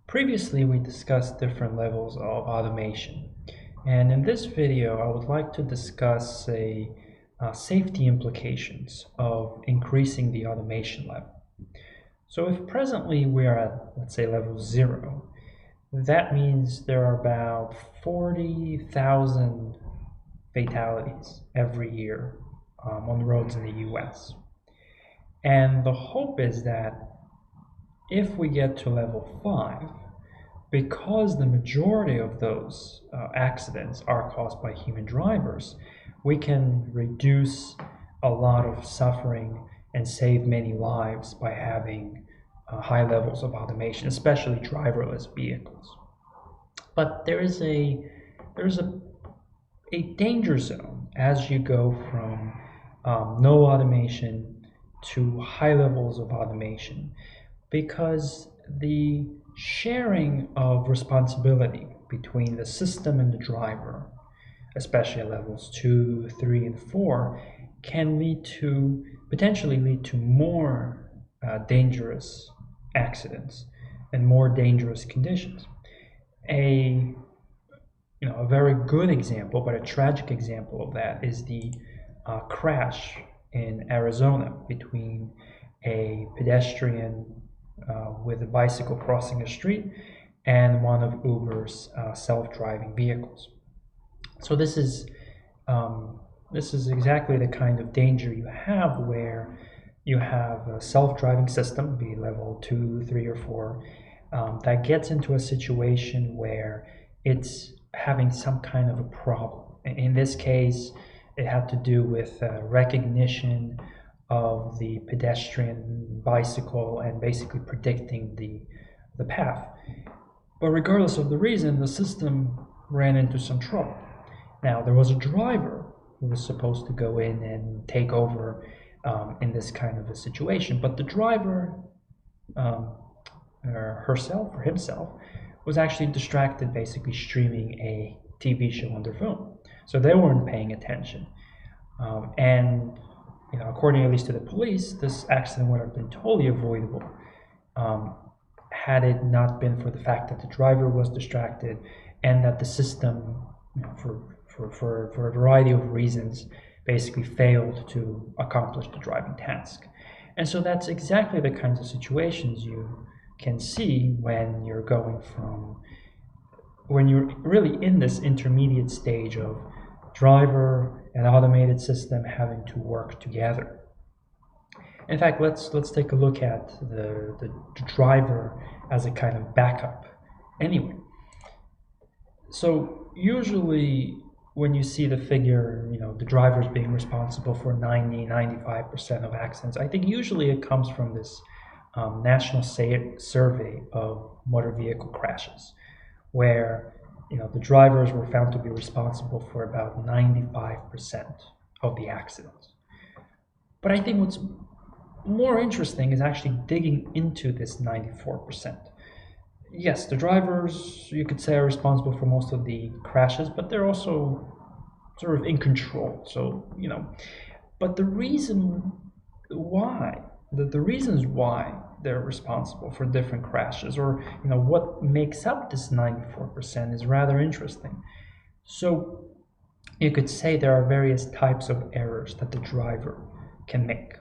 Previously, we discussed different levels of automation, and in this video, I would like to discuss safety implications of increasing the automation level. So if presently we are at, let's say, level 0, that means there are about 40,000 fatalities every year on the roads in the US. And the hope is that if we get to level 5, because the majority of those accidents are caused by human drivers, we can reduce a lot of suffering and save many lives by having high levels of automation, especially driverless vehicles. But there's a danger zone as you go from no automation to high levels of automation, because the sharing of responsibility between the system and the driver, especially at levels 2, 3, and 4, can potentially lead to more dangerous accidents and more dangerous conditions. A very good example, but a tragic example of that is the crash in Arizona between a pedestrian with a bicycle crossing a street and one of Uber's self-driving vehicles. So this is exactly the kind of danger you have where you have a self-driving system, be level 2, 3, or 4, that gets into a situation where it's having some kind of a problem. In this case, it had to do with recognition of the pedestrian bicycle and basically predicting the path. But regardless of the reason, the system ran into some trouble. Now, there was a driver who was supposed to go in and take over in this kind of a situation, but the driver herself or himself was actually distracted, basically streaming a TV show on their phone. So they weren't paying attention. And according at least to the police, this accident would have been totally avoidable had it not been for the fact that the driver was distracted and that the system, for a variety of reasons, basically failed to accomplish the driving task. And so that's exactly the kinds of situations you can see when you're really in this intermediate stage of driver and automated system having to work together. In fact, let's take a look at the driver as a kind of backup anyway. So usually when you see the figure, the drivers being responsible for 95% of accidents, I think usually it comes from this national survey of motor vehicle crashes, where the drivers were found to be responsible for about 95% of the accidents. But I think what's more interesting is actually digging into this 94%. Yes, the drivers, you could say, are responsible for most of the crashes, but they're also sort of in control. So, but the reasons why they're responsible for different crashes, or what makes up this 94%, is rather interesting. So you could say there are various types of errors that the driver can make.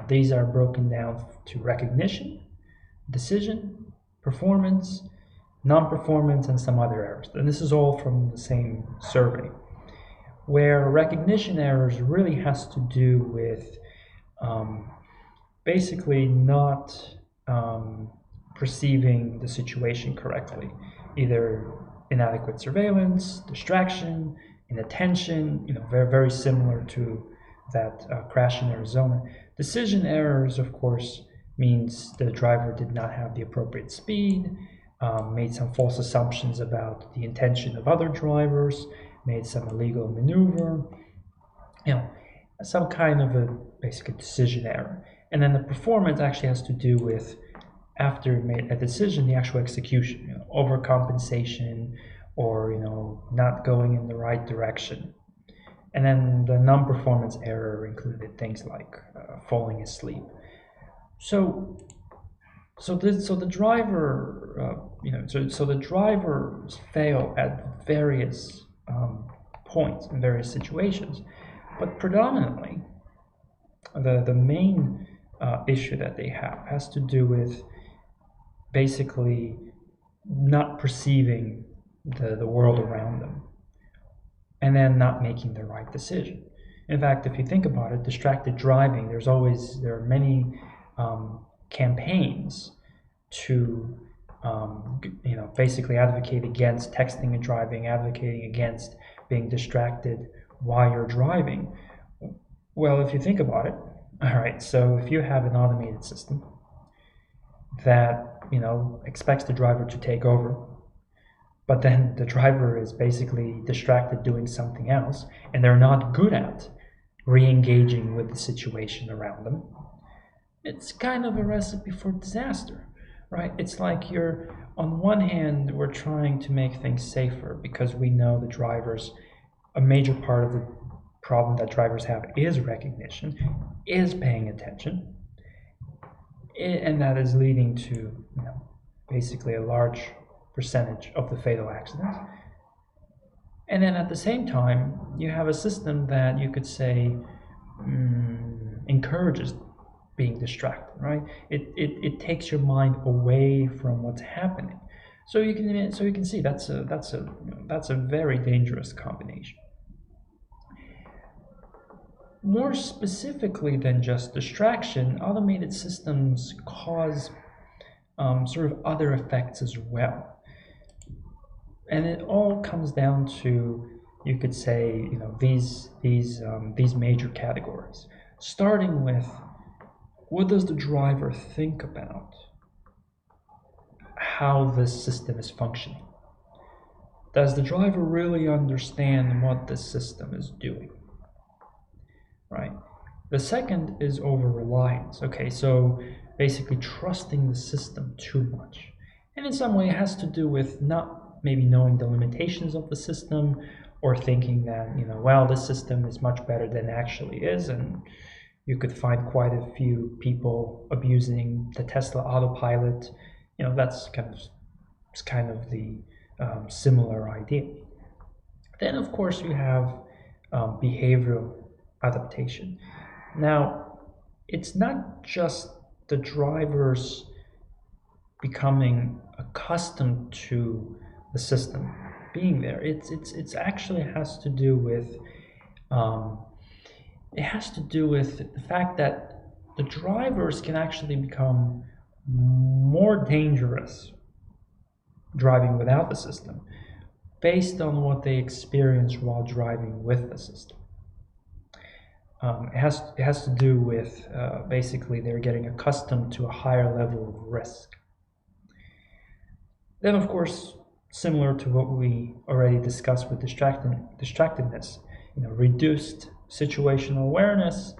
These are broken down to recognition, decision, performance, non-performance, and some other errors. And this is all from the same survey, where recognition errors really has to do with basically not perceiving the situation correctly, either inadequate surveillance, distraction, inattention, very, very similar to that crash in Arizona. Decision errors, of course, means the driver did not have the appropriate speed, made some false assumptions about the intention of other drivers, made some illegal maneuver, some kind of a basic decision error. And then the performance actually has to do with, after you made a decision, the actual execution, overcompensation, or not going in the right direction. And then the non-performance error included things like falling asleep. So the driver so the drivers fail at various points in various situations, but predominantly the main issue that they have has to do with basically not perceiving the world around them, and then not making the right decision. In fact, if you think about it, distracted driving, there are many campaigns to basically advocate against texting and driving, advocating against being distracted while you're driving. Well, if you think about it, all right, so if you have an automated system that expects the driver to take over, but then the driver is basically distracted doing something else, and they're not good at re-engaging with the situation around them, it's kind of a recipe for disaster, right? It's like on one hand, we're trying to make things safer because we know the drivers, a major part of the problem that drivers have is recognition, is paying attention, and that is leading to basically a large percentage of the fatal accidents. And then at the same time, you have a system that you could say encourages being distracted, right? It takes your mind away from what's happening. So you can see that's a very dangerous combination. More specifically than just distraction, automated systems cause sort of other effects as well. And it all comes down to, you could say, these major categories. Starting with, what does the driver think about how this system is functioning? Does the driver really understand what the system is doing? Right. The second is over-reliance. Okay, so basically trusting the system too much. And in some way it has to do with not maybe knowing the limitations of the system, or thinking that, well, this system is much better than it actually is. And you could find quite a few people abusing the Tesla autopilot. That's kind of the similar idea. Then, of course, you have behavioral adaptation. Now, it's not just the drivers becoming accustomed to the system being there. It's actually has to do with the fact that the drivers can actually become more dangerous driving without the system based on what they experience while driving with the system. It has to do with basically they're getting accustomed to a higher level of risk. Then, of course, similar to what we already discussed with distractedness, reduced situational awareness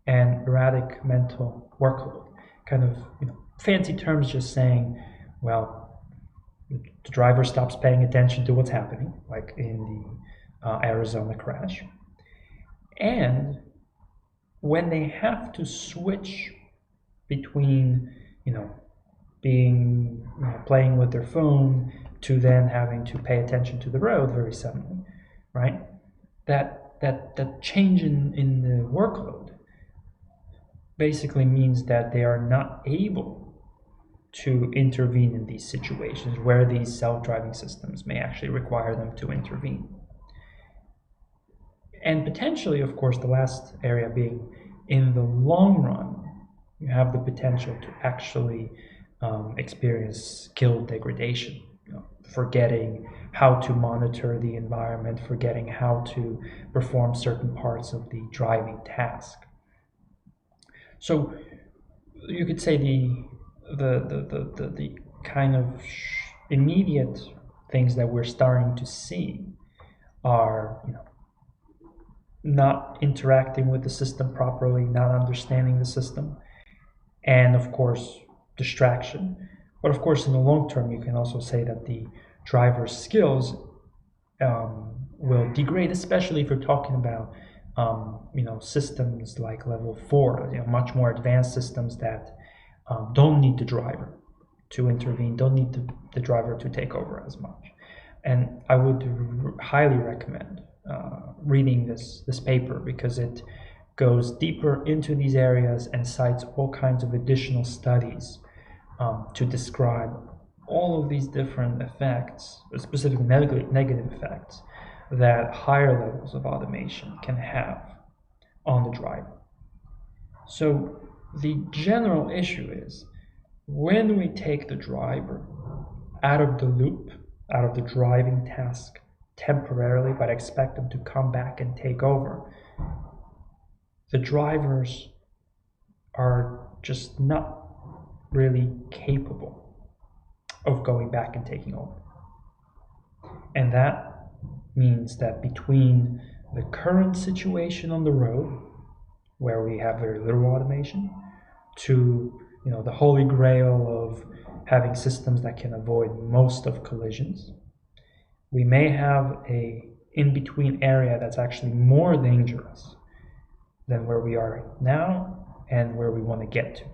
and erratic mental workload. Kind of fancy terms, just saying, well, the driver stops paying attention to what's happening, like in the Arizona crash, and when they have to switch between, playing with their phone to then having to pay attention to the road very suddenly, right? That change in the workload basically means that they are not able to intervene in these situations where these self-driving systems may actually require them to intervene. And potentially, of course, the last area being, in the long run, you have the potential to actually experience skill degradation, forgetting how to monitor the environment, forgetting how to perform certain parts of the driving task. So you could say the kind of immediate things that we're starting to see are, not interacting with the system properly, not understanding the system, and of course distraction. But of course, in the long term, you can also say that the driver's skills will degrade, especially if you're talking about systems like level 4, much more advanced systems that don't need the driver. to intervene, don't need the driver to take over as much. And I would highly recommend reading this paper, because it goes deeper into these areas and cites all kinds of additional studies to describe all of these different effects, specific negative effects, that higher levels of automation can have on the driver. So the general issue is, when we take the driver out of the loop, out of the driving task temporarily, but expect them to come back and take over, the drivers are just not really capable of going back and taking over. And that means that between the current situation on the road, where we have very little automation, to the holy grail of having systems that can avoid most of collisions, we may have a in-between area that's actually more dangerous than where we are now and where we want to get to.